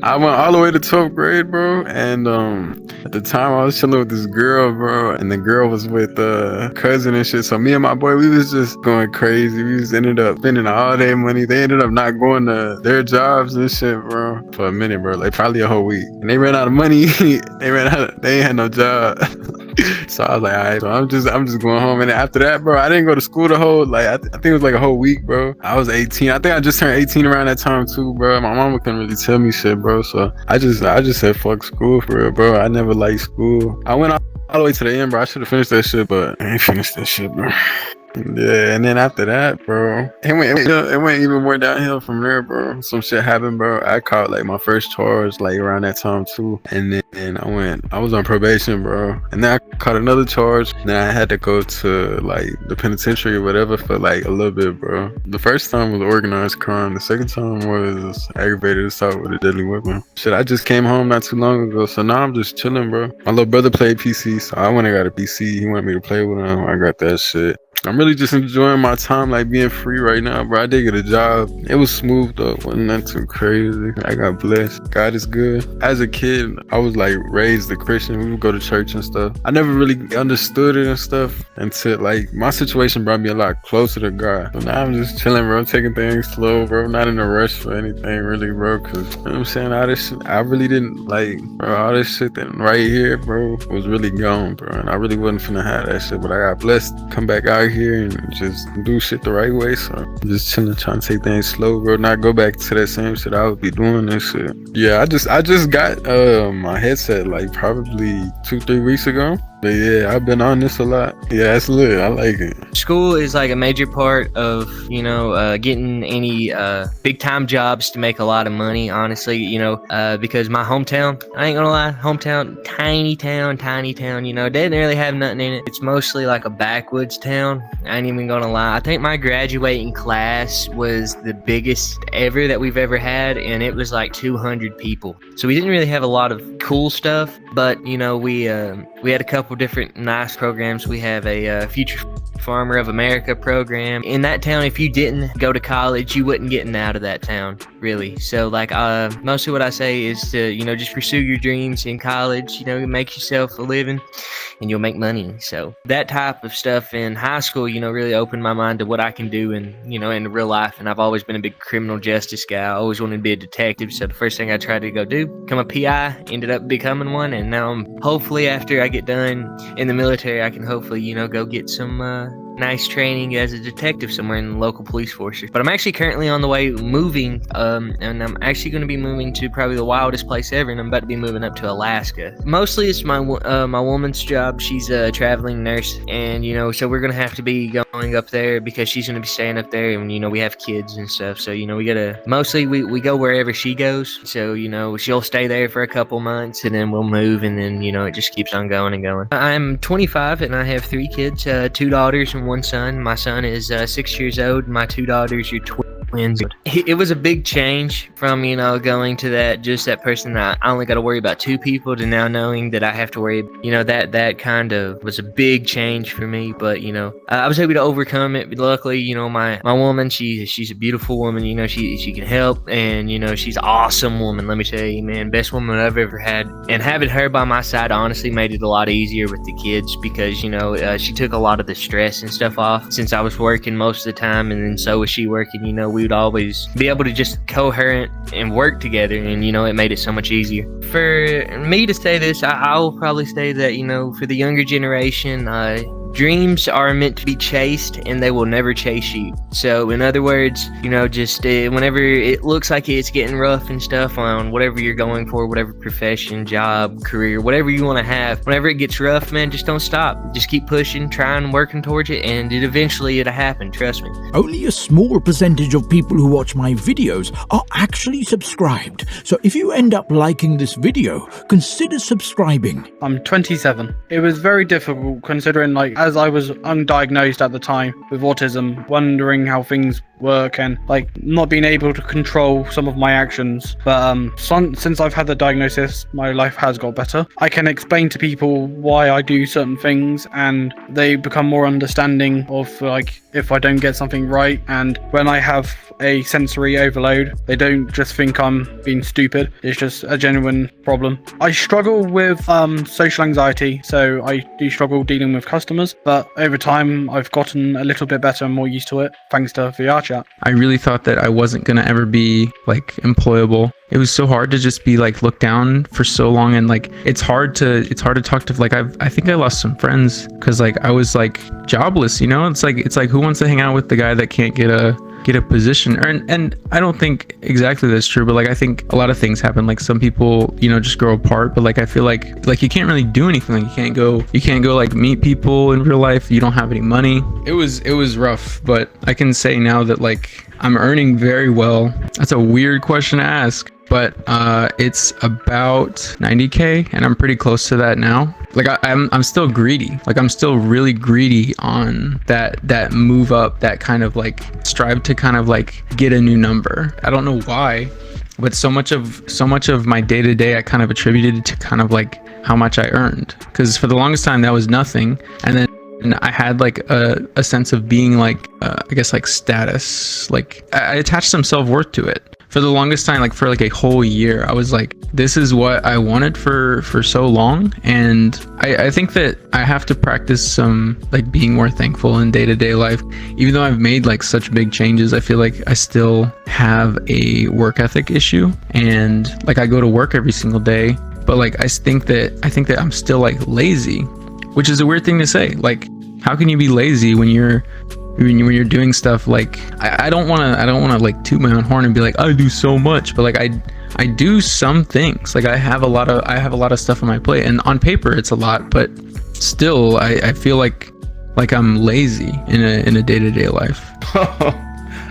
I went all the way to 12th grade, bro. And at the time I was chilling with this girl, bro, and the girl was with cousin and shit. So me and my boy, we was just going crazy. We just ended up spending all their money. They ended up not going to their jobs and shit, bro, for a minute, bro. Like probably a whole week. And they ran out of money. They ain't had no job. So I was like, all right, so I'm just going home. And then after that, bro, I didn't go to school the whole, like, I think it was like a whole week, bro. I was 18. I think I just turned 18 around that time too, bro. My mama couldn't really tell me shit, bro. So I just said, fuck school for real, bro. I never liked school. I went all the way to the end, bro. I should have finished that shit, but I ain't finished that shit, bro. Yeah, and then after that, bro, it went even more downhill from there, bro. Some shit happened, bro. I caught like my first charge like around that time too, and then I was on probation, bro, and then I caught another charge. Then I had to go to like the penitentiary or whatever for like a little bit, bro. The first time was organized crime. The second time was aggravated assault with a deadly weapon. Shit, I just came home not too long ago, so now I'm just chilling, bro. My little brother played PC, so I went and got a PC. He wanted me to play with him. I got that shit. I'm really just enjoying my time, like being free right now, bro. I did get a job. It was smooth though, wasn't that too crazy. I got blessed. God is good. As a kid, I was like raised a Christian. We would go to church and stuff. I never really understood it and stuff until like my situation brought me a lot closer to God. So now I'm just chilling, bro. I'm taking things slow, bro. I'm not in a rush for anything really, bro. Cause you know what I'm saying, all this shit, I really didn't like, bro. All this shit that right here, bro, was really gone, bro. And I really wasn't finna have that shit. But I got blessed to come back out here and just do shit the right way. So I'm just chilling, trying to take things slow, bro. Not go back to that same shit I would be doing and shit. Yeah, I just got my headset like probably 2-3 weeks ago. But yeah, I've been on this a lot. Yeah, it's lit. I like it. School is like a major part of, getting any big time jobs to make a lot of money, honestly, because my hometown, I ain't gonna lie, tiny town, they didn't really have nothing in it. It's mostly like a backwoods town. I ain't even gonna lie. I think my graduating class was the biggest ever that we've ever had, and it was like 200 people. So we didn't really have a lot of cool stuff, but, we had a couple different nice programs. We have a Future Farmer of America program. In that town, if you didn't go to college, you wouldn't get out of that town, really. So like mostly what I say is to, just pursue your dreams in college, make yourself a living and you'll make money. So that type of stuff in high school, really opened my mind to what I can do in real life. And I've always been a big criminal justice guy. I always wanted to be a detective. So the first thing I tried to go do, become a PI, ended up becoming one. And now I'm hopefully, after I get done in the military, I can hopefully, go get some nice training as a detective somewhere in the local police force. But I'm actually currently on the way moving, and I'm actually going to be moving to probably the wildest place ever, and I'm about to be moving up to Alaska. Mostly it's my woman's job. She's a traveling nurse, and so we're going to have to be going up there because she's going to be staying up there, and we have kids and stuff, so we gotta, mostly we go wherever she goes. So she'll stay there for a couple months, and then we'll move, and then it just keeps on going and going. I'm 25 and I have 3 kids, 2 daughters and 1 son. My son is 6 years old. My 2 daughters are twins. It was a big change from going to that person that I only got to worry about 2 people to now knowing that I have to worry. That kind of was a big change for me. But I was able to overcome it. Luckily, my woman, she's a beautiful woman. She can help, and she's an awesome woman. Let me tell you, man, best woman I've ever had. And having her by my side honestly made it a lot easier with the kids because she took a lot of the stress and stuff off since I was working most of the time, and then so was she working. We would always be able to just coherent and work together, and it made it so much easier. For me to say this, I'll probably say that for the younger generation, dreams are meant to be chased, and they will never chase you. So in other words, just whenever it looks like it's getting rough and stuff on whatever you're going for, whatever profession, job, career, whatever you want to have, whenever it gets rough, man, just don't stop. Just keep pushing, trying, working towards it, and it'll happen. Trust me. Only a small percentage of people who watch my videos are actually subscribed. So if you end up liking this video, consider subscribing. I'm 27. It was very difficult considering, as I was undiagnosed at the time with autism, wondering how things work and like not being able to control some of my actions. But since I've had the diagnosis, my life has got better. I can explain to people why I do certain things, and they become more understanding of like if I don't get something right. And when I have a sensory overload, they don't just think I'm being stupid. It's just a genuine problem. I struggle with social anxiety, so I do struggle dealing with customers, but over time I've gotten a little bit better and more used to it thanks to VRCHAT. I really thought that I wasn't gonna ever be like employable. It was so hard to just be like looked down for so long, and like it's hard to talk to like I think I lost some friends because like I was like jobless, you know. It's like who wants to hang out with the guy that can't get a position? And I don't think exactly that's true, but like I think a lot of things happen. Like some people, you know, just grow apart, but like I feel like you can't really do anything. Like you can't go like meet people in real life. You don't have any money. It was rough, but I can say now that like I'm earning very well. That's a weird question to ask, but it's about 90K, and I'm pretty close to that now. Like I'm still greedy. Like I'm still really greedy on that move up, that kind of like strive to kind of like get a new number. I don't know why, but so much of my day-to-day I kind of attributed to kind of like how much I earned, because for the longest time that was nothing, and then I had like a sense of being like I guess like status. Like I attached some self-worth to it. For the longest time, like for like a whole year, I was like, this is what I wanted for so long. And I think that I have to practice some like being more thankful in day-to-day life. Even though I've made like such big changes, I feel like I still have a work ethic issue. And like I go to work every single day, but like I think that I'm still like lazy, which is a weird thing to say. Like, how can you be lazy when you're doing stuff? Like I don't want to like toot my own horn and be like I do so much, but like I do some things. Like I have a lot of stuff on my plate, and on paper it's a lot, but still I feel like I'm lazy in a day-to-day life.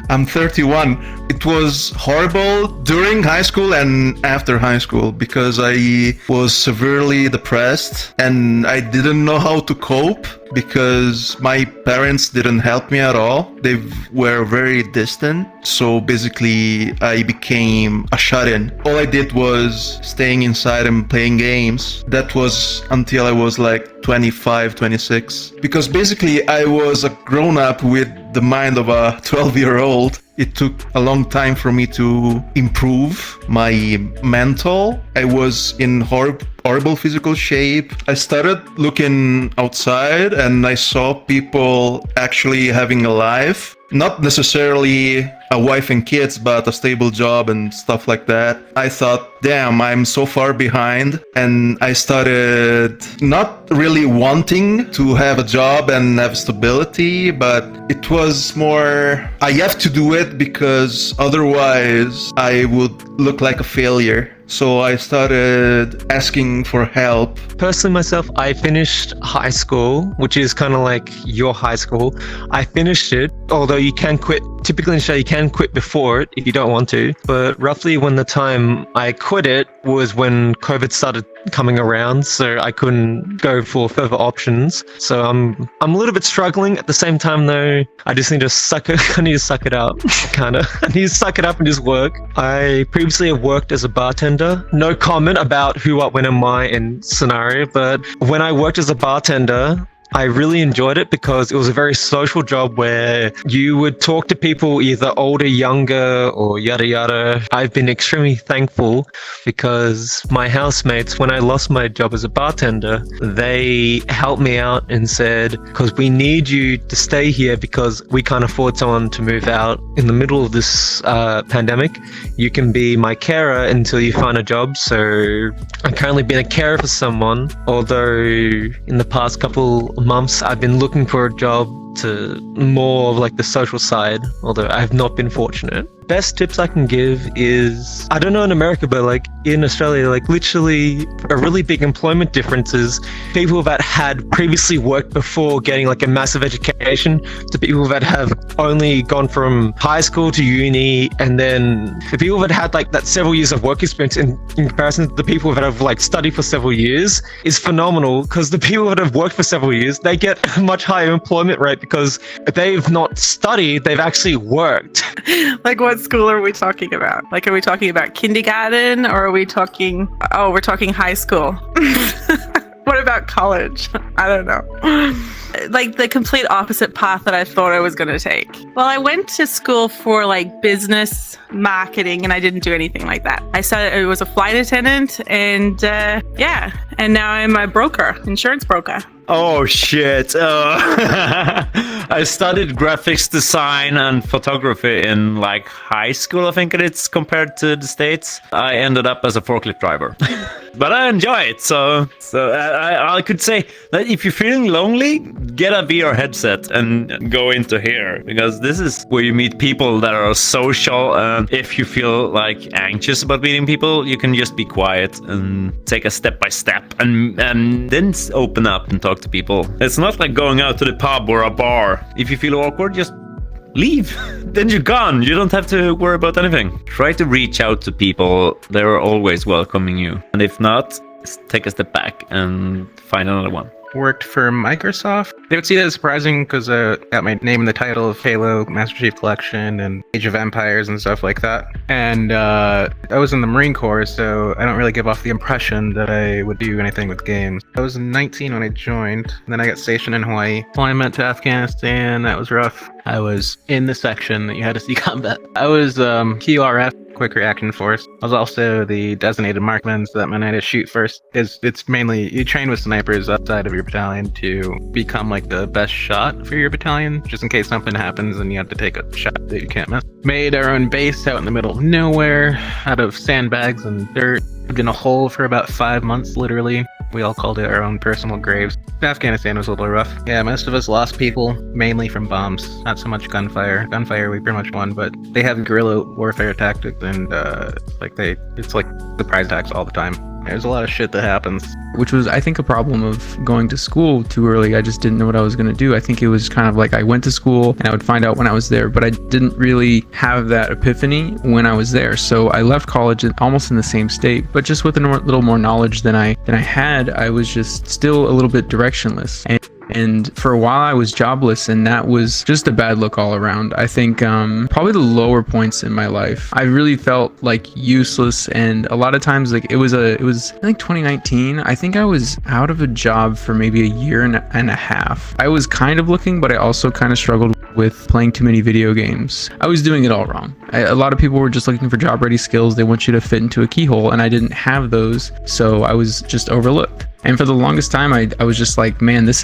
I'm 31. It was horrible during high school and after high school because I was severely depressed and I didn't know how to cope because my parents didn't help me at all. They were very distant. So basically I became a shut-in. All I did was staying inside and playing games. That was until I was like 25, 26. Because basically I was a grown-up with the mind of a 12-year-old. It took a long time for me to improve my mental. I was in horrible physical shape. I started looking outside and I saw people actually having a life. Not necessarily a wife and kids, but a stable job and stuff like that. I thought, damn, I'm so far behind. And I started not really wanting to have a job and have stability, but it was more, I have to do it because otherwise I would look like a failure. So I started asking for help. Personally, myself, I finished high school, which is kind of like your high school. I finished it, although you can quit. Typically in Australia, you can quit before it if you don't want to. But roughly when the time I quit it was when COVID started coming around, so I couldn't go for further options. So I'm a little bit struggling. At the same time, though, I just need to suck it. I need to suck it up, kind of. I need to suck it up and just work. I previously have worked as a bartender. No comment about who, what, when, and why in scenario, but when I worked as a bartender, I really enjoyed it because it was a very social job where you would talk to people either older, younger, or yada yada. I've been extremely thankful because my housemates, when I lost my job as a bartender, they helped me out and said, because we need you to stay here because we can't afford someone to move out in the middle of this pandemic. You can be my carer until you find a job. So I've currently been a carer for someone, although in the past couple months I've been looking for a job to more of like the social side, although I have not been fortunate. Best tips I can give is, I don't know in America, but like in Australia, like literally a really big employment difference is people that had previously worked before getting like a massive education to people that have only gone from high school to uni, and then the people that had like that several years of work experience in comparison to the people that have like studied for several years is phenomenal, because the people that have worked for several years, they get a much higher employment rate it because they've not studied, they've actually worked. Like, what school are we talking about? Like, are we talking about kindergarten, or are we talking... Oh, we're talking high school. What about college? I don't know. Like the complete opposite path that I thought I was going to take. Well, I went to school for like business marketing, and I didn't do anything like that. I started, I was a flight attendant, and yeah, and now I'm a broker, insurance broker. Oh shit. I studied graphics design and photography in like high school, I think it is, compared to the States. I ended up as a forklift driver. But I enjoy it, so I could say that if you're feeling lonely, get a VR headset and go into here, because this is where you meet people that are social. And if you feel like anxious about meeting people, you can just be quiet and take a step by step, and then open up and talk to people. It's not like going out to the pub or a bar. If you feel awkward, just leave. Then you're gone. You don't have to worry about anything. Try to reach out to people. They're always welcoming you. And if not, take a step back and find another one. Worked for Microsoft. They would see that as surprising because got my name in the title of Halo, Master Chief Collection, and Age of Empires and stuff like that. And I was in the Marine Corps, so I don't really give off the impression that I would do anything with games. I was 19 when I joined, and then I got stationed in Hawaii. Deployment to Afghanistan, that was rough. I was in the section that you had to see combat. I was QRF, Quick Reaction Force. I was also the designated marksman, so that meant I had to shoot first. It's mainly, you train with snipers outside of your battalion to become like the best shot for your battalion, just in case something happens and you have to take a shot that you can't miss. Made our own base out in the middle of nowhere, out of sandbags and dirt. Lived in a hole for about 5 months, literally. We all called it our own personal graves. Afghanistan was a little rough. Yeah, most of us lost people, mainly from bombs, not so much gunfire. Gunfire we pretty much won, but they have guerrilla warfare tactics, and it's like surprise attacks all the time. There's a lot of shit that happens. Which was, I think, a problem of going to school too early. I just didn't know what I was going to do. I think it was kind of like I went to school and I would find out when I was there, but I didn't really have that epiphany when I was there. So I left college almost in the same state, but just with a little more knowledge than I had. I was just still a little bit directionless. And for a while I was jobless, and that was just a bad look all around. I think probably the lower points in my life, I really felt like useless. And a lot of times, like it was I think 2019, I think I was out of a job for maybe a year and a half. I was kind of looking, but I also kind of struggled with playing too many video games. I was doing it all wrong. A lot of people were just looking for job ready skills. They want you to fit into a keyhole, and I didn't have those, so I was just overlooked. And for the longest time, I was just like, man, this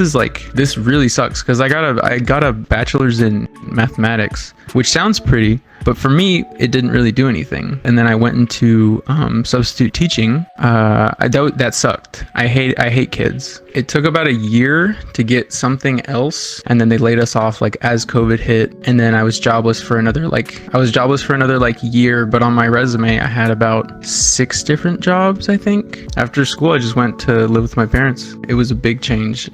really sucks, because I got a bachelor's in mathematics, which sounds pretty, but for me, it didn't really do anything. And then I went into substitute teaching. That sucked. I hate kids. It took about a year to get something else, and then they laid us off like as COVID hit. And then I was jobless for another year. But on my resume, I had about 6 different jobs, I think. After school, I just went to live with my parents. It was a big change.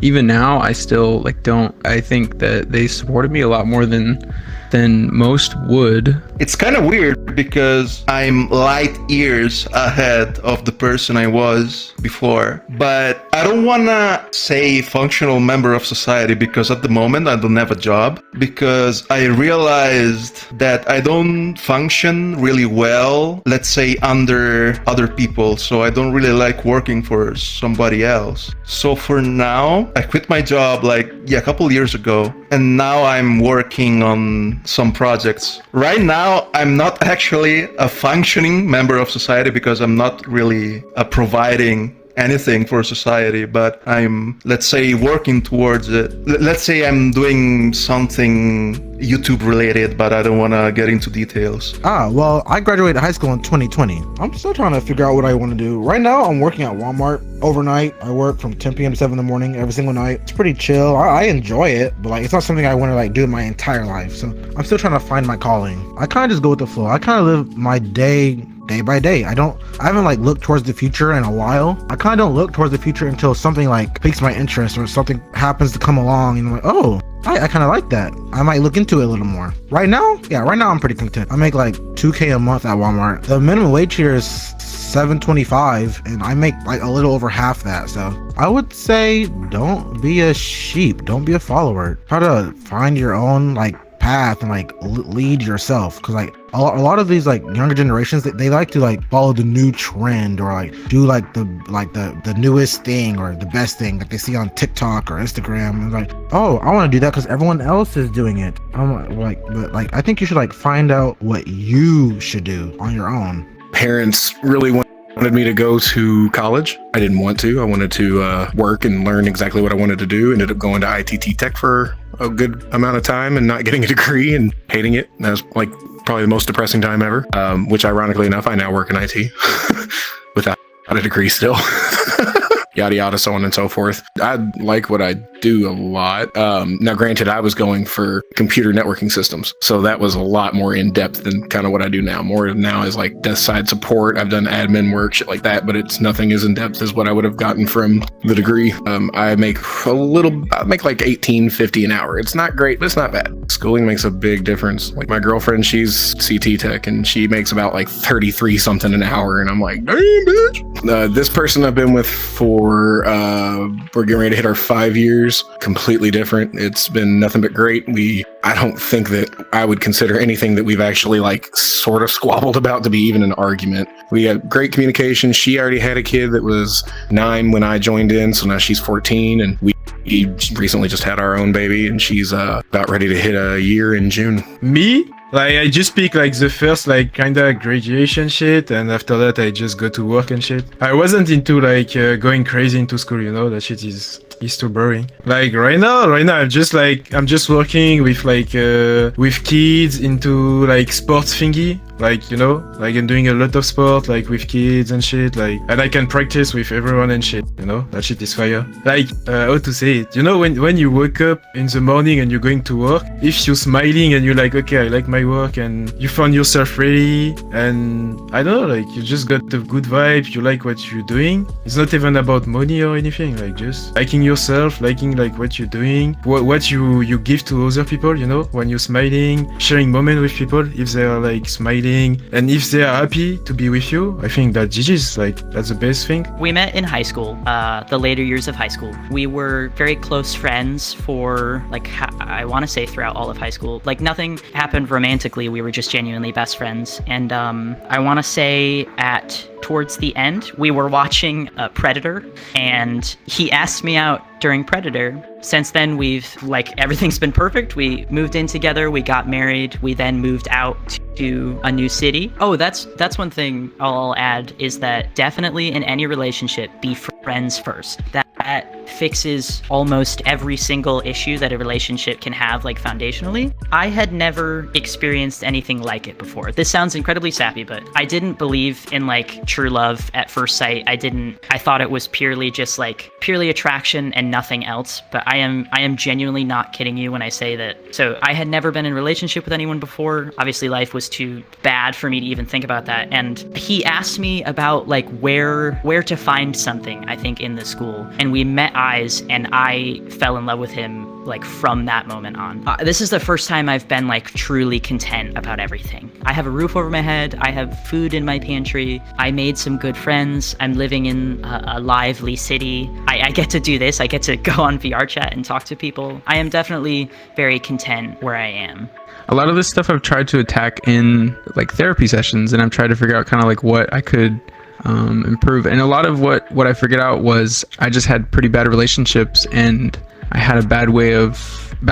Even now, I still I think that they supported me a lot more than most would. It's kind of weird because I'm light years ahead of the person I was before, but I don't want to say functional member of society because at the moment I don't have a job, because I realized that I don't function really well, let's say, under other people, so I don't really like working for somebody else. So for now, I quit my job a couple years ago, and now I'm working on some projects. Right now, I'm not actually a functioning member of society because I'm not really providing anything for society, but I'm, let's say, working towards it. Let's say I'm doing something YouTube related, but I don't want to get into details. Well, I graduated high school in 2020. I'm still trying to figure out what I want to do. Right now, I'm working at Walmart overnight. I work from 10 p.m. to 7 in the morning every single night. It's pretty chill. I enjoy it, but it's not something I want to do my entire life. So I'm still trying to find my calling. I kind of just go with the flow. I kind of live my day by day. I haven't looked towards the future in a while. I kind of don't look towards the future until something piques my interest or something happens to come along, and I'm like, oh, I kind of like that. I might look into it a little more. Right now I'm pretty content. I make $2K a month at Walmart. The minimum wage here is $725 and I make like a little over half that. So I would say don't be a sheep, don't be a follower. Try to find your own like path and like lead yourself, because like a lot of these like younger generations, they like to like follow the new trend or like do like the newest thing or the best thing that they see on TikTok or Instagram, and like, oh, I want to do that because everyone else is doing it. I'm like, but like I think you should like find out what you should do on your own. Parents really wanted me to go to college. I didn't want to. I wanted to work and learn exactly what I wanted to do. Ended up going to ITT Tech for a good amount of time and not getting a degree and hating it. That was like probably the most depressing time ever, which ironically enough, I now work in IT without a degree still. Yada yada, so on and so forth. I like what I do a lot. Now granted, I was going for computer networking systems, so that was a lot more in depth than kind of what I do now. More now is like desk side support. I've done admin work, shit like that, but it's nothing as in depth as what I would have gotten from the degree. I make like $18.50 an hour. It's not great, but it's not bad. Schooling makes a big difference. Like my girlfriend, she's CT tech and she makes about like 33 something an hour, and I'm like, damn, bitch. This person I've been with for we're getting ready to hit our 5 years. Completely different. It's been nothing but great. I don't think that I would consider anything that we've actually like sort of squabbled about to be even an argument. We had great communication. She already had a kid that was 9 when I joined in, so now she's 14, and we recently just had our own baby, and she's about ready to hit a year in June. Me? Like, I just pick like the first like kinda graduation shit, and after that I just go to work and shit. I wasn't into like going crazy into school, you know, that shit is too boring. Like right now I'm just working with like with kids into like sports thingy, like, you know, like I'm doing a lot of sport like with kids and shit, like, and I can practice with everyone and shit, you know, that shit is fire. Like how to say it, you know, when you wake up in the morning and you're going to work, if you're smiling and you're like, okay, I like my work, and you found yourself ready, and I don't know, like you just got the good vibe, you like what you're doing. It's not even about money or anything, like just liking yourself, liking like what you're doing, what you give to other people, you know, when you're smiling, sharing moment with people, if they're like smiling and if they are happy to be with you, I think that GG's, like that's the best thing. We met in high school, the later years of high school. We were very close friends for like I want to say throughout all of high school. Like nothing happened romantically, we were just genuinely best friends. And I want to say towards the end, we were watching Predator, and he asked me out during Predator. Since then, we've like everything's been perfect. We moved in together, we got married, we then moved out to a new city. Oh, that's one thing I'll add, is that definitely in any relationship, be friends first. That fixes almost every single issue that a relationship can have, like foundationally. I had never experienced anything like it before. This sounds incredibly sappy, but I didn't believe in like true love at first sight. I thought it was purely attraction and nothing else. But I am genuinely not kidding you when I say that. So I had never been in a relationship with anyone before. Obviously life was too bad for me to even think about that. And he asked me about like where to find something, I think, in the school. And we met eyes, and I fell in love with him like from that moment on. This is the first time I've been like truly content about everything. I have a roof over my head. I have food in my pantry. I made some good friends. I'm living in a lively city. I get to do this. I get to go on VRChat and talk to people. I am definitely very content where I am. A lot of this stuff I've tried to attack in like therapy sessions, and I've tried to figure out kind of like what I could improve. And a lot of what I figured out was I just had pretty bad relationships, and I had a bad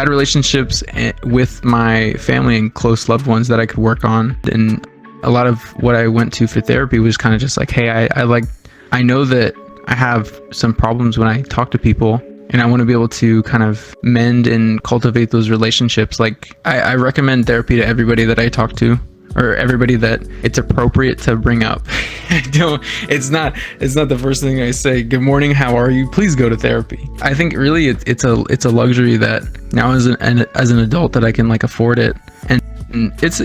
relationships with my family and close loved ones that I could work on. And a lot of what I went to for therapy was kind of just like, hey, I know that I have some problems when I talk to people, and I want to be able to kind of mend and cultivate those relationships. Like I recommend therapy to everybody that I talk to, or everybody that it's appropriate to bring up. It's not the first thing I say. Good morning, how are you? Please go to therapy. I think really it's a luxury that now as an adult that I can like afford it, and it's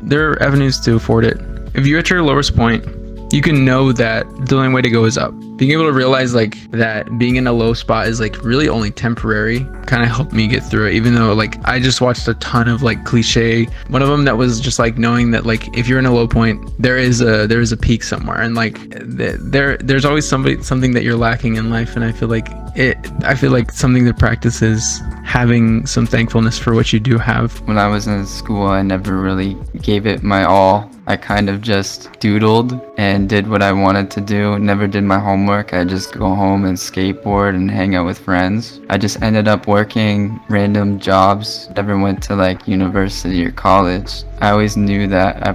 there are avenues to afford it. If you're at your lowest point, you can know that the only way to go is up. Being able to realize like that being in a low spot is like really only temporary kind of helped me get through it. Even though like I just watched a ton of like cliche, one of them that was just like knowing that like if you're in a low point, there is a peak somewhere, and like there's always something that you're lacking in life. And I feel like something to practice is having some thankfulness for what you do have. When I was in school, I never really gave it my all. I kind of just doodled and did what I wanted to do. Never did my homework. I just go home and skateboard and hang out with friends. I just ended up working random jobs. Never went to like university or college. I always knew that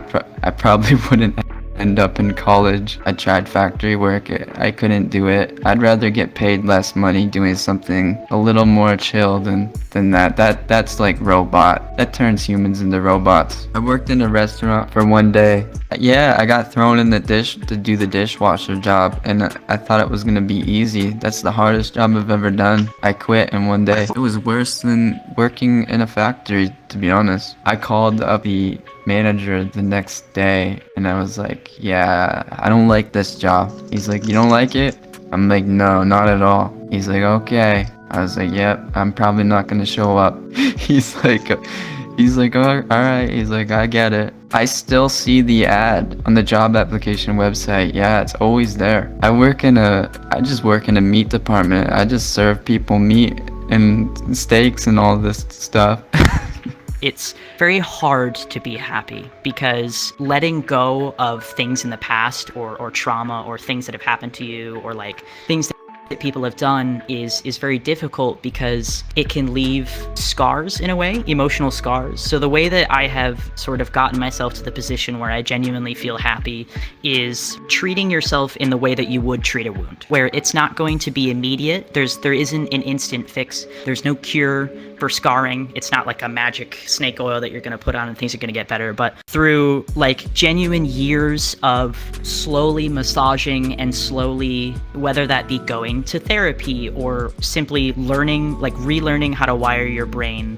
I probably wouldn't end up in college. I tried factory work. I couldn't do it. I'd rather get paid less money doing something a little more chill than that. That's like robot. That turns humans into robots. I worked in a restaurant for one day. Yeah, I got thrown in the dish to do the dishwasher job, and I thought it was gonna be easy. That's the hardest job I've ever done. I quit in one day. It was worse than working in a factory, to be honest. I called up the manager the next day and I was like, yeah, I don't like this job. He's like, you don't like it? I'm like, no, not at all. He's like, okay. I was like, yep, I'm probably not gonna show up. He's like, oh, all right. He's like, I get it. I still see the ad on the job application website. Yeah, it's always there. I just work in a meat department. I just serve people meat and steaks and all this stuff. It's very hard to be happy because letting go of things in the past or trauma or things that have happened to you or like things that people have done is very difficult because it can leave scars in a way, emotional scars. So the way that I have sort of gotten myself to the position where I genuinely feel happy is treating yourself in the way that you would treat a wound, where it's not going to be immediate. There isn't an instant fix. There's no cure for scarring. It's not like a magic snake oil that you're going to put on and things are going to get better, but through like genuine years of slowly massaging and slowly, whether that be going to therapy or simply learning, like relearning how to wire your brain.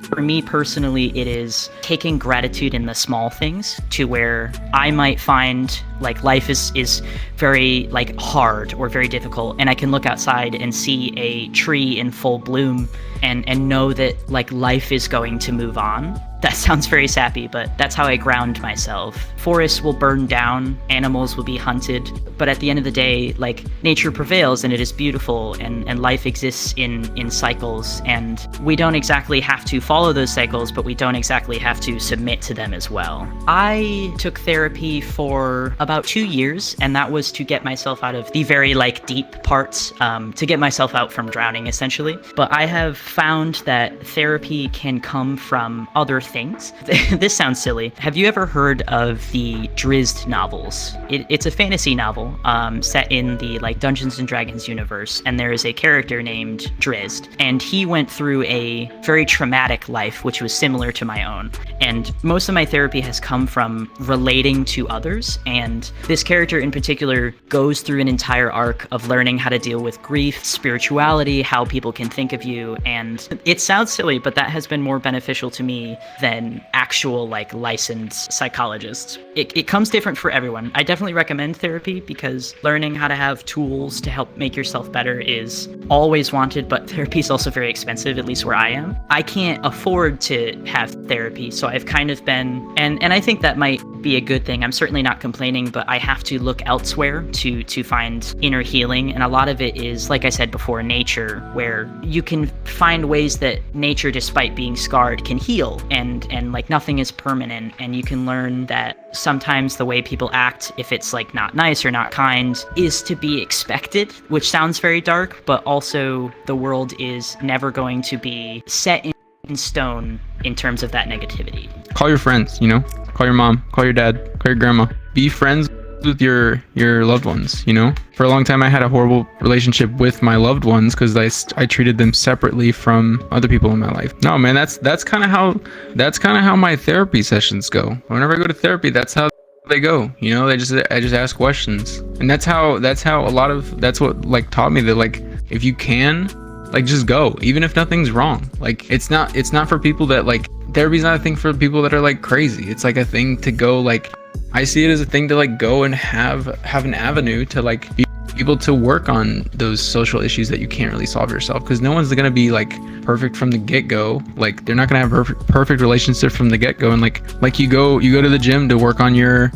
For me personally, it is taking gratitude in the small things to where I might find like life is very like hard or very difficult, and I can look outside and see a tree in full bloom and know that like life is going to move on. That sounds very sappy, but that's how I ground myself. Forests will burn down, animals will be hunted, but at the end of the day, like nature prevails and it is beautiful, and life exists in cycles, and we don't exactly have to follow those cycles, but we don't exactly have to submit to them as well. I took therapy for about 2 years, and that was to get myself out of the very like deep parts, to get myself out from drowning essentially. But I have found that therapy can come from other things. This sounds silly. Have you ever heard of the Drizzt novels? It's a fantasy novel set in the like Dungeons and Dragons universe, and there is a character named Drizzt, and he went through a very traumatic life which was similar to my own, and most of my therapy has come from relating to others, and this character in particular goes through an entire arc of learning how to deal with grief, spirituality, how people can think of you, and it sounds silly, but that has been more beneficial to me than actual like licensed psychologists. It comes different for everyone. I definitely recommend therapy because learning how to have tools to help make yourself better is always wanted, but therapy is also very expensive, at least where I am. I can't afford to have therapy, so I've kind of been, and I think that might be a good thing. I'm certainly not complaining, but I have to look elsewhere to find inner healing, and a lot of it is, like I said before, nature, where you can find ways that nature, despite being scarred, can heal, and like nothing is permanent, and you can learn that sometimes the way people act, if it's like not nice or not kind, is to be expected, which sounds very dark, but also the world is never going to be set in stone in terms of that negativity. Call your friends, you know? Call your mom, call your dad, call your grandma. Be friends with your loved ones, you know? For a long time I had a horrible relationship with my loved ones because I treated them separately from other people in my life. No, man, that's kind of how my therapy sessions go. Whenever I go to therapy, that's how they go, you know? I just ask questions, and that's what like taught me that like if you can, like just go, even if nothing's wrong. Like it's not for people that like, therapy's not a thing for people that are like crazy. It's like a thing to go like, I see it as a thing to like go and have an avenue to like be able to work on those social issues that you can't really solve yourself, because no one's gonna be like perfect from the get-go. Like they're not gonna have perfect relationship from the get-go. And like you go to the gym to work on your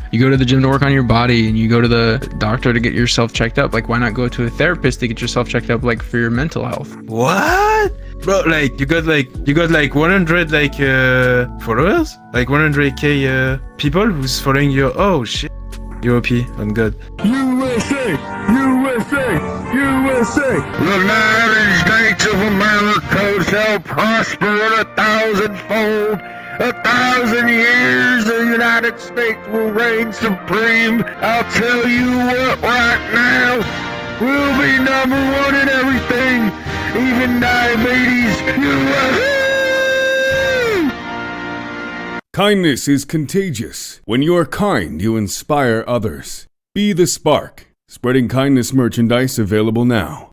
body, and you go to the doctor to get yourself checked up. Like why not go to a therapist to get yourself checked up, like for your mental health? What? Bro, like you got like 100 like followers, like 100k people who's following your. Oh shit, you're OP. I'm good. USA! The United States of America shall prosper 1,000-fold. 1,000 years the United States will reign supreme. I'll tell you what right now, we'll be #1 in everything, even diabetes. Kindness is contagious. When you are kind, you inspire others. Be the spark. Spreading kindness merchandise available now.